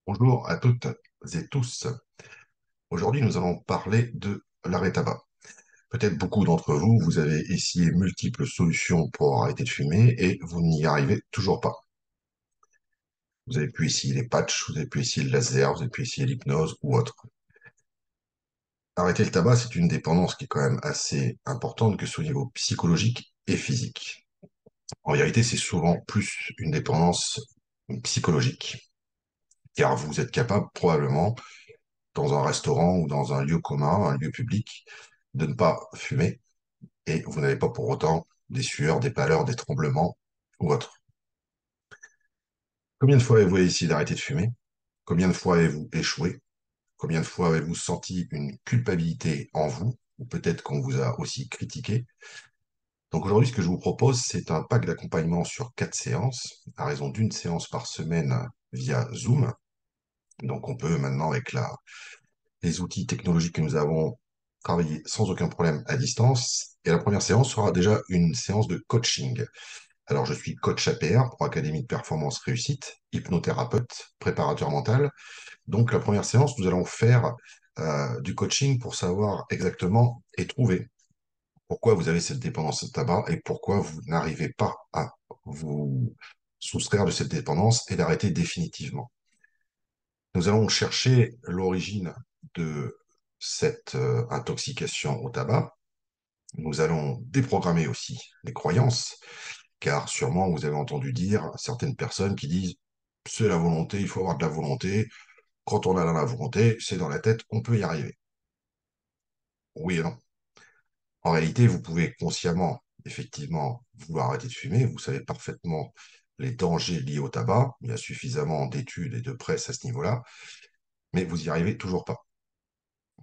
Bonjour à toutes et tous. Aujourd'hui, nous allons parler de l'arrêt tabac. Peut-être beaucoup d'entre vous, vous avez essayé multiples solutions pour arrêter de fumer et vous n'y arrivez toujours pas. Vous avez pu essayer les patchs, vous avez pu essayer le laser, vous avez pu essayer l'hypnose ou autre. Arrêter le tabac, c'est une dépendance qui est quand même assez importante, que ce soit au niveau psychologique et physique. En vérité, c'est souvent plus une dépendance psychologique, car vous êtes capable probablement dans un restaurant ou dans un lieu commun, un lieu public, de ne pas fumer et vous n'avez pas pour autant des sueurs, des pâleurs, des tremblements ou autre. Combien de fois avez-vous essayé d'arrêter de fumer? Combien de fois avez-vous échoué? Combien de fois avez-vous senti une culpabilité en vous? Ou peut-être qu'on vous a aussi critiqué. Donc aujourd'hui, ce que je vous propose, c'est un pack d'accompagnement sur 4 séances, à raison d'une séance par semaine via Zoom. Donc on peut maintenant, avec les outils technologiques que nous avons, travailler sans aucun problème à distance. Et la première séance sera déjà une séance de coaching. Alors, je suis coach APR pour Académie de Performance Réussite, hypnothérapeute, préparateur mental. Donc, la première séance, nous allons faire du coaching pour savoir exactement et trouver pourquoi vous avez cette dépendance au tabac et pourquoi vous n'arrivez pas à vous soustraire de cette dépendance et d'arrêter définitivement. Nous allons chercher l'origine de cette intoxication au tabac. Nous allons déprogrammer aussi les croyances, car sûrement vous avez entendu dire certaines personnes qui disent c'est la volonté, il faut avoir de la volonté. Quand on a la volonté, c'est dans la tête, on peut y arriver. Oui et non. En réalité, vous pouvez consciemment, effectivement, vouloir arrêter de fumer. Vous savez parfaitement les dangers liés au tabac. Il y a suffisamment d'études et de presse à ce niveau-là, mais vous y arrivez toujours pas.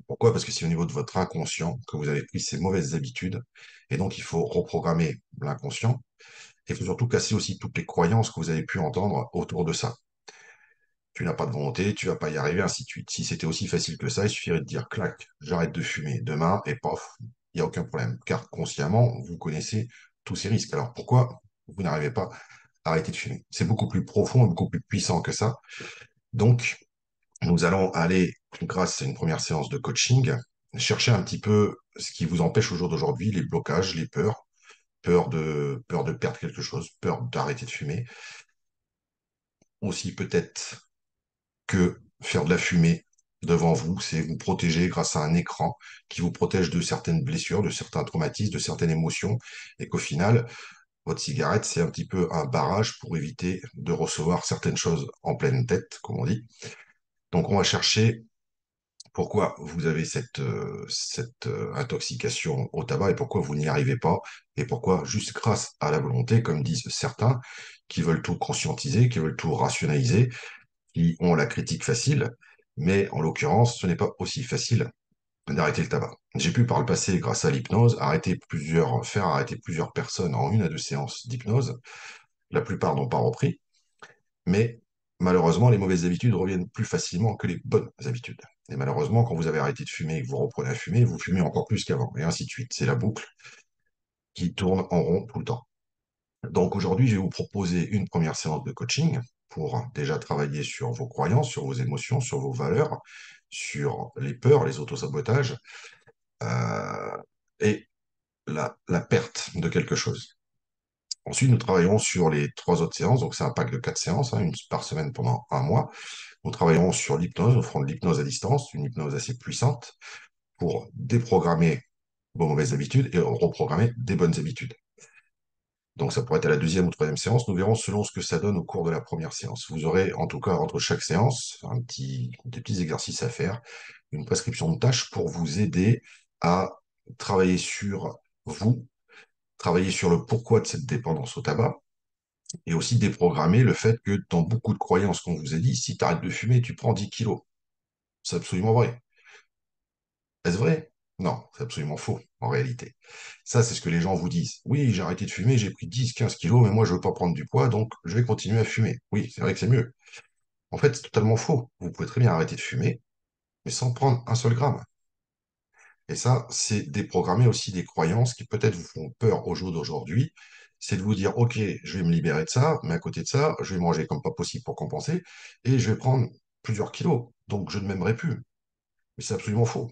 Pourquoi? Parce que c'est au niveau de votre inconscient que vous avez pris ces mauvaises habitudes, et donc il faut reprogrammer l'inconscient. Et il faut surtout casser aussi toutes les croyances que vous avez pu entendre autour de ça. Tu n'as pas de volonté, tu vas pas y arriver, ainsi de suite. Si c'était aussi facile que ça, il suffirait de dire clac, j'arrête de fumer demain et pof, il n'y a aucun problème. Car consciemment, vous connaissez tous ces risques. Alors pourquoi vous n'arrivez pas à arrêter de fumer? C'est beaucoup plus profond et beaucoup plus puissant que ça. Donc, nous allons aller, grâce à une première séance de coaching, chercher un petit peu ce qui vous empêche au jour d'aujourd'hui, les blocages, les peurs, peur de perdre quelque chose, peur d'arrêter de fumer. Aussi peut-être que faire de la fumée devant vous, c'est vous protéger grâce à un écran qui vous protège de certaines blessures, de certains traumatismes, de certaines émotions, et qu'au final, votre cigarette, c'est un petit peu un barrage pour éviter de recevoir certaines choses en pleine tête, comme on dit. Donc on va chercher pourquoi vous avez cette intoxication au tabac et pourquoi vous n'y arrivez pas et pourquoi juste grâce à la volonté, comme disent certains, qui veulent tout conscientiser, qui veulent tout rationaliser, qui ont la critique facile, mais en l'occurrence, ce n'est pas aussi facile d'arrêter le tabac. J'ai pu par le passé, grâce à l'hypnose, faire arrêter plusieurs personnes en 1 à 2 séances d'hypnose. La plupart n'ont pas repris, mais malheureusement, les mauvaises habitudes reviennent plus facilement que les bonnes habitudes. Et malheureusement, quand vous avez arrêté de fumer et que vous reprenez à fumer, vous fumez encore plus qu'avant, et ainsi de suite. C'est la boucle qui tourne en rond tout le temps. Donc aujourd'hui, je vais vous proposer une première séance de coaching pour déjà travailler sur vos croyances, sur vos émotions, sur vos valeurs, sur les peurs, les autosabotages euh, et la perte de quelque chose. Ensuite, nous travaillerons sur les 3 autres séances. Donc c'est un pack de 4 séances, hein, une par semaine pendant un mois. Nous travaillerons sur l'hypnose, nous ferons de l'hypnose à distance, une hypnose assez puissante pour déprogrammer vos mauvaises habitudes et reprogrammer des bonnes habitudes. Donc ça pourrait être à la 2e ou 3e séance. Nous verrons selon ce que ça donne au cours de la première séance. Vous aurez en tout cas entre chaque séance des petits exercices à faire, une prescription de tâches pour vous aider à travailler sur vous, travailler sur le pourquoi de cette dépendance au tabac et aussi déprogrammer le fait que dans beaucoup de croyances qu'on vous a dit, si tu arrêtes de fumer, tu prends 10 kilos. C'est absolument vrai. Est-ce vrai? Non, c'est absolument faux, en réalité. Ça, c'est ce que les gens vous disent. Oui, j'ai arrêté de fumer, j'ai pris 10, 15 kilos, mais moi, je veux pas prendre du poids, donc je vais continuer à fumer. Oui, c'est vrai que c'est mieux. En fait, c'est totalement faux. Vous pouvez très bien arrêter de fumer, mais sans prendre un seul gramme. Et ça, c'est déprogrammer aussi des croyances qui peut-être vous font peur au jour d'aujourd'hui. C'est de vous dire, OK, je vais me libérer de ça, mais à côté de ça, je vais manger comme pas possible pour compenser, et je vais prendre plusieurs kilos, donc je ne m'aimerai plus. Mais c'est absolument faux.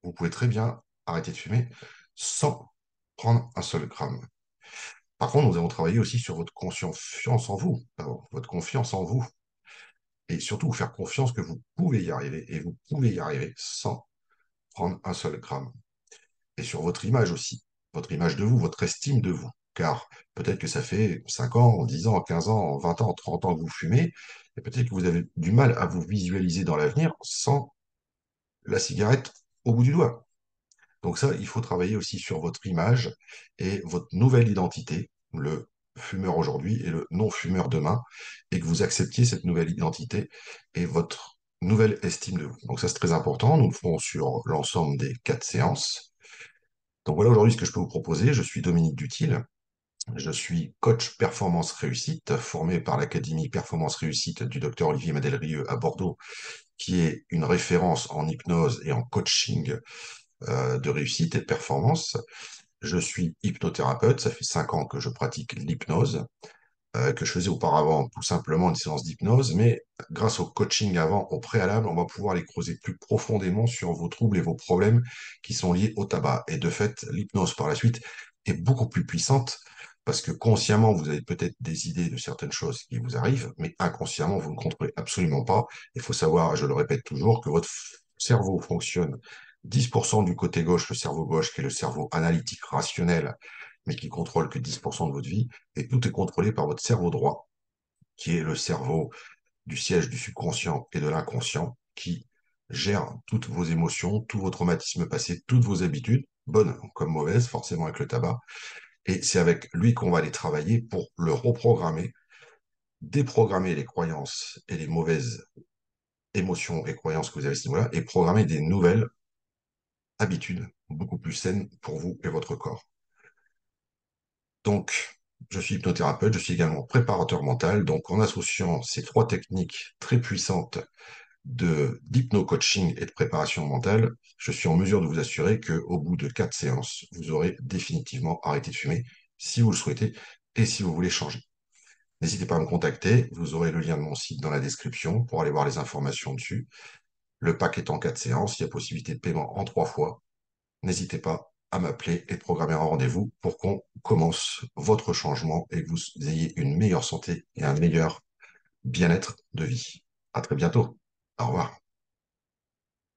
Vous pouvez très bien arrêter de fumer sans prendre un seul gramme. Par contre, nous avons travaillé aussi sur votre confiance en vous, votre confiance en vous, et surtout vous faire confiance que vous pouvez y arriver, et vous pouvez y arriver sans prendre un seul gramme. Et sur votre image aussi, votre image de vous, votre estime de vous. Car peut-être que ça fait 5 ans, 10 ans, 15 ans, 20 ans, 30 ans que vous fumez, et peut-être que vous avez du mal à vous visualiser dans l'avenir sans la cigarette au bout du doigt. Donc ça, il faut travailler aussi sur votre image et votre nouvelle identité, le fumeur aujourd'hui et le non-fumeur demain, et que vous acceptiez cette nouvelle identité et votre nouvelle estime de vous. Donc ça, c'est très important. Nous le ferons sur l'ensemble des 4 séances. Donc voilà aujourd'hui ce que je peux vous proposer. Je suis Dominique Dutil. Je suis coach performance réussite, formé par l'Académie Performance Réussite du docteur Olivier Madelrieux à Bordeaux, qui est une référence en hypnose et en coaching de réussite et de performance. Je suis hypnothérapeute, ça fait 5 ans que je pratique l'hypnose, que je faisais auparavant tout simplement une séance d'hypnose, mais grâce au coaching avant, au préalable, on va pouvoir aller creuser plus profondément sur vos troubles et vos problèmes qui sont liés au tabac. Et de fait, l'hypnose par la suite est beaucoup plus puissante parce que consciemment, vous avez peut-être des idées de certaines choses qui vous arrivent, mais inconsciemment, vous ne contrôlez absolument pas. Il faut savoir, je le répète toujours, que votre cerveau fonctionne 10% du côté gauche, le cerveau gauche, qui est le cerveau analytique rationnel, mais qui contrôle que 10% de votre vie, et tout est contrôlé par votre cerveau droit, qui est le cerveau du siège du subconscient et de l'inconscient, qui gère toutes vos émotions, tout vos traumatismes passés, toutes vos habitudes, bonnes comme mauvaises, forcément avec le tabac. Et c'est avec lui qu'on va aller travailler pour le reprogrammer, déprogrammer les croyances et les mauvaises émotions et croyances que vous avez à ce niveau-là, et programmer des nouvelles habitudes beaucoup plus saines pour vous et votre corps. Donc, je suis hypnothérapeute, je suis également préparateur mental. Donc, en associant ces 3 techniques très puissantes d'hypno-coaching et de préparation mentale, je suis en mesure de vous assurer qu'au bout de 4 séances, vous aurez définitivement arrêté de fumer si vous le souhaitez et si vous voulez changer. N'hésitez pas à me contacter, vous aurez le lien de mon site dans la description pour aller voir les informations dessus. Le pack est en 4 séances, il y a possibilité de paiement en 3 fois. N'hésitez pas à m'appeler et programmer un rendez-vous pour qu'on commence votre changement et que vous ayez une meilleure santé et un meilleur bien-être de vie. À très bientôt. Au revoir.